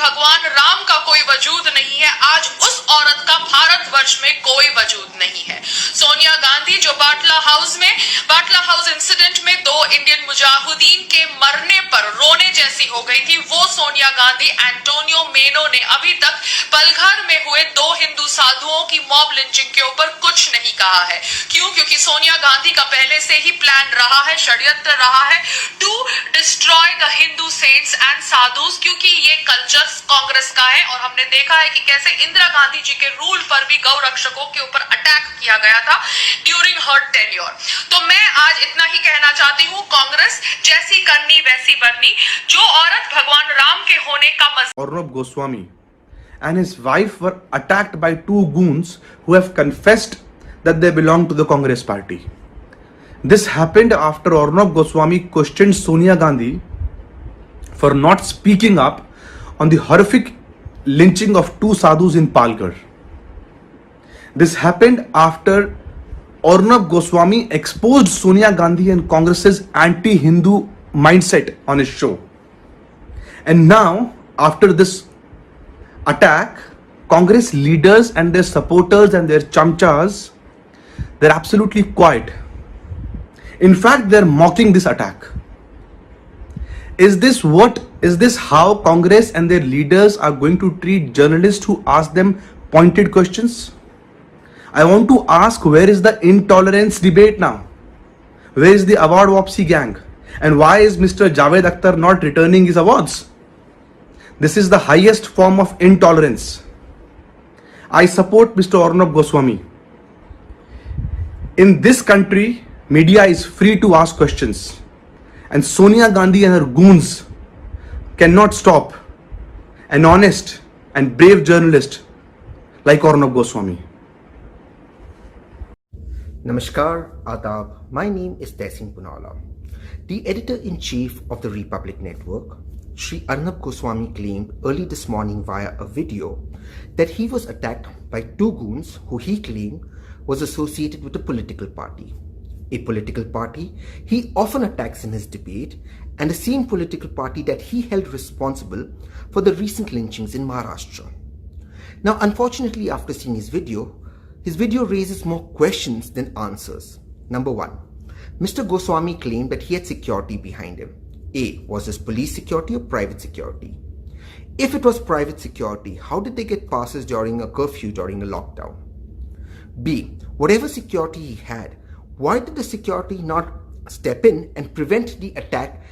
भगवान राम का कोई वजूद नहीं है, आज उस औरत का भारतवर्ष में कोई वजूद नहीं है। सोनिया गांधी जो बाटला हाउस इंसिडेंट में 2 इंडियन मुजाहिदीन के मरने पर रोने जैसी हो गई थी, वो सोनिया गांधी एंटोनियो मेनो ने अभी तक पलघर में हुए 2 हिंदू साधुओं की मॉब लिंचिंग के ऊपर कुछ नहीं कहा है। क्यों? क्योंकि सोनिया गांधी का पहले से ही प्लान रहा है, षड्यंत्र रहा है to destroy the Hindu saints and sadhus, क्योंकि ये कल्चर कांग्रेस का है। और हमने देखा है कि कैसे इंदिरा गांधी जी के रूल पर भी गौ रक्षकों के ऊपर अटैक किया गया था ड्यूरिंग हर टेन्योर। तो मैं आज इतना ही कहना चाहती हूँ, कांग्रेस जैसी करनी वैसी बननी, जो औरत भगवान राम के होने का Arnab Goswami and his wife were attacked by 2 goons who have confessed that they belong to the Congress party. This happened after Arnab Goswami questioned Sonia Gandhi for not speaking up on the horrific lynching of 2 sadhus in Palghar. This happened after Arnab Goswami exposed Sonia Gandhi and Congress's anti-Hindu mindset on his show. And now, after this attack, Congress leaders and their supporters and their chamchas, they're absolutely quiet. In fact, they're mocking this attack. Is this how Congress and their leaders are going to treat journalists who ask them pointed questions? I want to ask, where is the intolerance debate now? Where is the award wapsi gang? And why is Mr. Javed Akhtar not returning his awards? This is the highest form of intolerance. I support Mr. Arnab Goswami. In this country, media is free to ask questions. And Sonia Gandhi and her goons cannot stop an honest and brave journalist like Arnab Goswami. Namaskar, Adab. My name is Tehseen Poonawalla. The editor-in-chief of the Republic Network, Shri Arnab Goswami, claimed early this morning via a video that he was attacked by 2 goons who he claimed was associated with a political party. A political party he often attacks in his debate, and the same political party that he held responsible for the recent lynchings in Maharashtra. Now, unfortunately, after seeing his video raises more questions than answers. Number 1. Mr. Goswami claimed that he had security behind him. A. Was this police security or private security? If it was private security, how did they get passes during a curfew during a lockdown? B. Whatever security he had, why did the security not step in and prevent the attack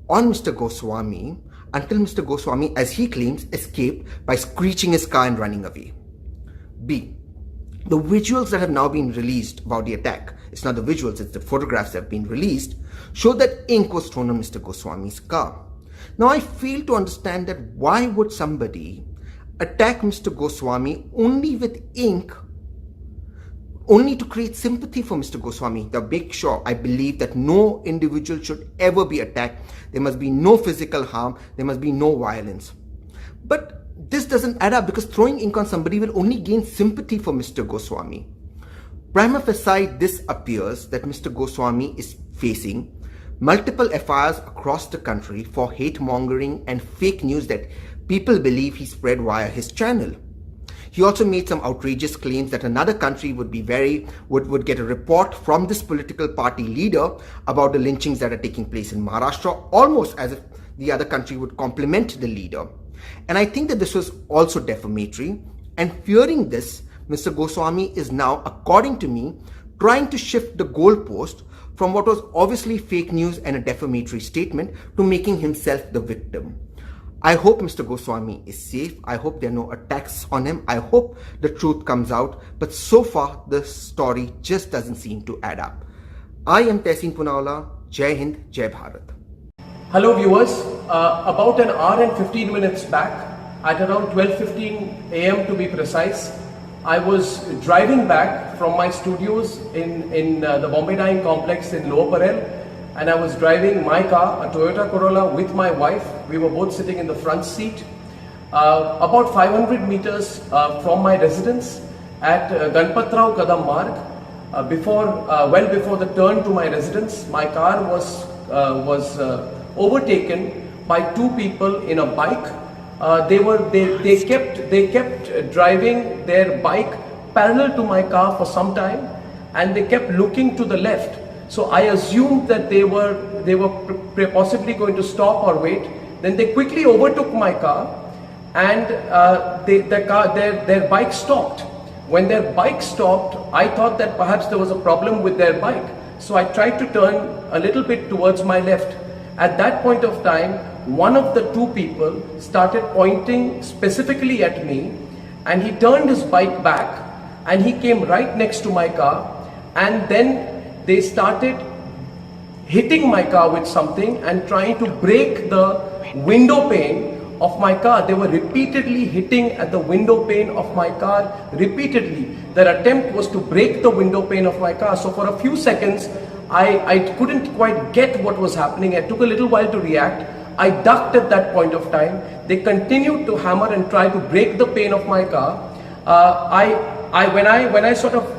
on Mr. Goswami until Mr. Goswami, as he claims, escaped by screeching his car and running away? B. The visuals that have now been released about the attack, it's not the visuals, it's the photographs that have been released, show that ink was thrown on Mr. Goswami's car. Now, I fail to understand that why would somebody attack Mr. Goswami only with ink, only to create sympathy for Mr. Goswami. To make sure, I believe that no individual should ever be attacked. There must be no physical harm, there must be no violence. But this doesn't add up, because throwing ink on somebody will only gain sympathy for Mr. Goswami. Prima facie, this appears that Mr. Goswami is facing multiple FIRs across the country for hate mongering and fake news that people believe he spread via his channel. He also made some outrageous claims that another country would get a report from this political party leader about the lynchings that are taking place in Maharashtra, almost as if the other country would compliment the leader. And I think that this was also defamatory. And fearing this, Mr. Goswami is now, according to me, trying to shift the goalpost from what was obviously fake news and a defamatory statement to making himself the victim. I hope Mr. Goswami is safe. I hope there are no attacks on him. I hope the truth comes out. But so far, the story just doesn't seem to add up. I am Tehseen Poonawalla. Jai Hind, Jai Bharat. Hello viewers, about an hour and 15 minutes back, at around 12:15 a.m. to be precise, I was driving back from my studios in the Bombay Dyeing Complex in Lower Parel, and I was driving my car, a Toyota Corolla, with my wife. We were both sitting in the front seat. About 500 meters from my residence at Ganpatrao Kadam Marg, well before the turn to my residence, my car was overtaken by 2 people in a bike They kept driving their bike parallel to my car for some time, and they kept looking to the left. So I assumed that they were possibly going to stop or wait. Then they quickly overtook my car, and their bike stopped. When their bike stopped, I thought that perhaps there was a problem with their bike. So I tried to turn a little bit towards my left. At that point of time, one of the two people started pointing specifically at me, and he turned his bike back and he came right next to my car, and then they started hitting my car with something and trying to break the window pane of my car. They were repeatedly hitting at the window pane of my car, repeatedly. Their attempt was to break the window pane of my car. So for a few seconds, I couldn't quite get what was happening. It took a little while to react. I ducked at that point of time. They continued to hammer and try to break the pane of my car. When I sort of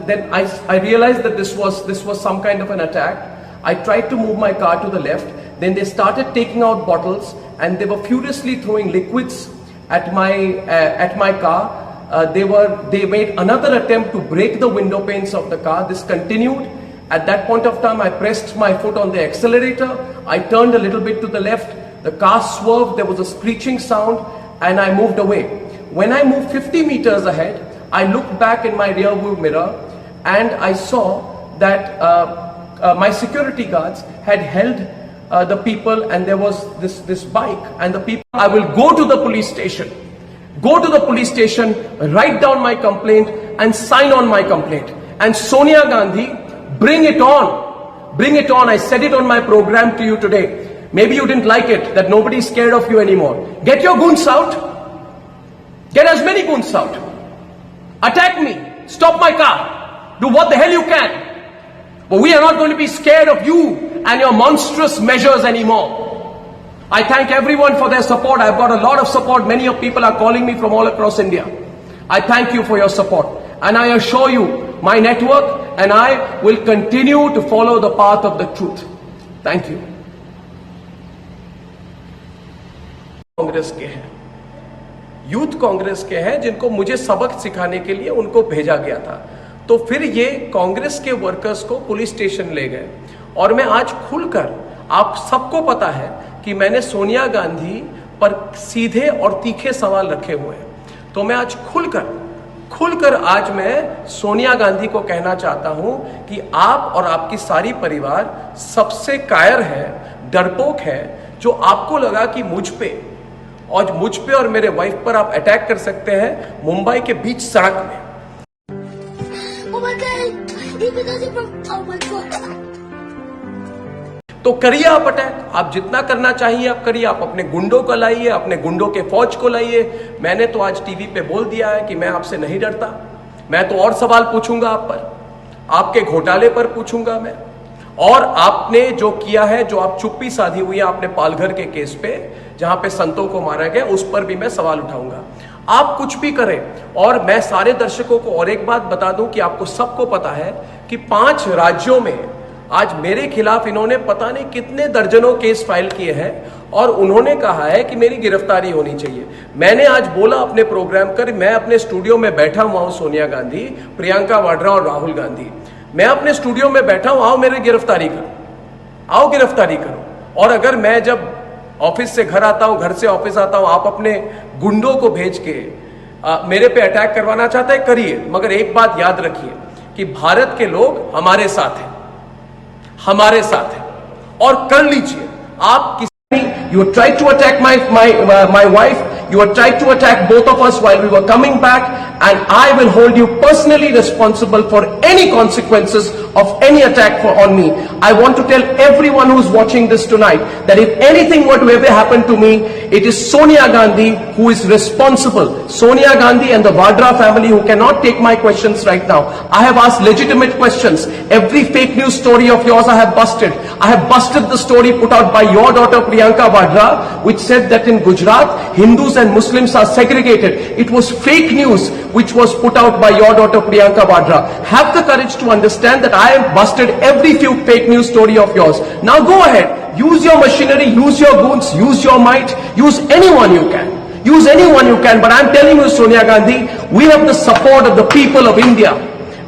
then I realized that this was some kind of an attack. I tried to move my car to the left. Then they started taking out bottles, and they were furiously throwing liquids at my car. They made another attempt to break the window panes of the car. This continued. At that point of time, I pressed my foot on the accelerator. I turned a little bit to the left. The car swerved. There was a screeching sound, and I moved away. When I moved 50 meters ahead, I looked back in my rear view mirror, and I saw that my security guards had held the people, and there was this bike, and the people. I will go to the police station. Go to the police station, write down my complaint, and sign on my complaint. And Sonia Gandhi, bring it on. Bring it on. I said it on my program to you today. Maybe you didn't like it, that nobody's scared of you anymore. Get your goons out. Get as many goons out. Attack me. Stop my car. Do what the hell you can. But we are not going to be scared of you and your monstrous measures anymore. I thank everyone for their support. I've got a lot of support. Many of people are calling me from all across India. I thank you for your support. And I assure you, my network and I will continue to follow the path of the truth. Thank you. Congress के हैं, youth Congress के हैं, जिनको मुझे सबक सिखाने के लिए उनको भेजा गया था। तो फिर ये कांग्रेस के वर्कर्स को पुलिस स्टेशन ले गए, और मैं आज खुलकर, आप सबको पता है कि मैंने सोनिया गांधी पर सीधे और तीखे सवाल रखे हुए हैं, तो मैं आज खुलकर आज मैं सोनिया गांधी को कहना चाहता हूं कि आप और आपकी सारी परिवार सबसे कायर है, डरपोक है, जो आपको लगा कि मुझ पे और मेरे वाइफ पर आप अटैक कर सकते हैं मुंबई के बीच सड़क में। Oh my God! Even though they're from, oh my God! तो करिए आप अटैक, आप जितना करना चाहिए आप करिए, आप अपने गुंडों को लाइए, अपने गुंडों के फौज को लाइए। मैंने तो आज टीवी पे बोल दिया है कि मैं आपसे नहीं डरता, मैं तो और सवाल पूछूंगा आप पर, आपके घोटाले पर पूछूंगा मैं, और आपने जो किया है, जो आप चुप्पी साधी हुई है आपने पालघर के केस पे, जहां पे संतों को मारा गया, उस पर भी मैं सवाल उठाऊंगा। आप कुछ भी करें। और मैं सारे दर्शकों को और एक बात बता दूं कि आपको सबको पता है कि 5 राज्यों में आज मेरे खिलाफ इन्होंने पता नहीं कितने दर्जनों केस फाइल किए हैं, और उन्होंने कहा है कि मेरी गिरफ्तारी होनी चाहिए। मैंने आज बोला अपने प्रोग्राम कर, मैं अपने स्टूडियो में बैठा हुआ हूं, सोनिया गांधी, प्रियंका वाड्रा और राहुल गांधी, मैं अपने स्टूडियो में बैठा हूं, आओ मेरी गिरफ्तारी करो, आओ गिरफ्तारी करो। और अगर मैं जब ऑफिस से घर आता हूं, घर से ऑफिस आता हूं, आप अपने गुंडों को भेज के मेरे पे अटैक करवाना चाहते हैं, करिए, मगर एक बात याद रखिए कि भारत के लोग हमारे साथ हैं, हमारे साथ हैं, और कर लीजिए। आप किसी you tried to attack my wife, you tried to attack both of us while we were coming back, and I will hold you personally responsible for any consequences of any attack on me. I want to tell everyone who is watching this tonight that if anything were to ever happen to me, it is Sonia Gandhi who is responsible. Sonia Gandhi and the Vadra family who cannot take my questions right now. I have asked legitimate questions. Every fake news story of yours I have busted. I have busted the story put out by your daughter Priyanka Vadra, which said that in Gujarat, Hindus and Muslims are segregated. It was fake news which was put out by your daughter Priyanka Vadra. Have the courage to understand that I have busted every few fake news story of yours. Now go ahead. use your machinery, use your goons, use your might, use anyone you can. Use anyone you can, but I'm telling you, Sonia Gandhi, we have the support of the people of India.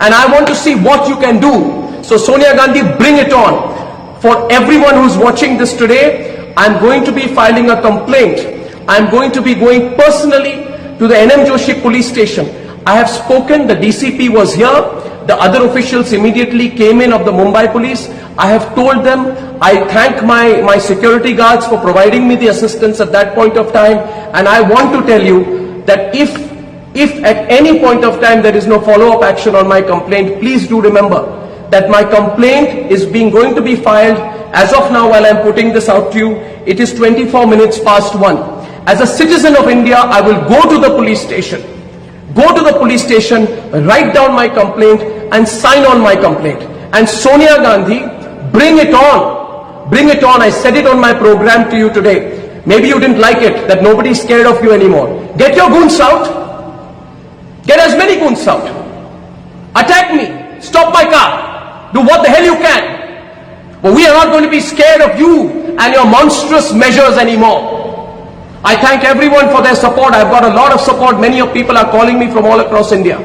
And I want to see what you can do. So Sonia Gandhi, bring it on. For everyone who's watching this today, I'm going to be filing a complaint. I'm going to be going personally to the NM Joshi police station. I have spoken, the DCP was here, the other officials immediately came in of the Mumbai police. I have told them, I thank my security guards for providing me the assistance at that point of time, and I want to tell you that if at any point of time there is no follow-up action on my complaint, please do remember that my complaint is going to be filed as of now. While I'm putting this out to you, it is 24 minutes past 1. As a citizen of India, I will go to the police station, write down my complaint and sign on my complaint. And Sonia Gandhi, bring it on. Bring it on. I said it on my program to you today. Maybe you didn't like it, that nobody's scared of you anymore. Get your goons out. Get as many goons out. Attack me. Stop my car. Do what the hell you can. But we are not going to be scared of you and your monstrous measures anymore. I thank everyone for their support. I've got a lot of support. Many of people are calling me from all across India.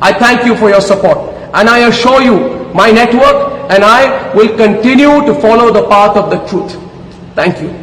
I thank you for your support. And I assure you, my network and I will continue to follow the path of the truth. Thank you.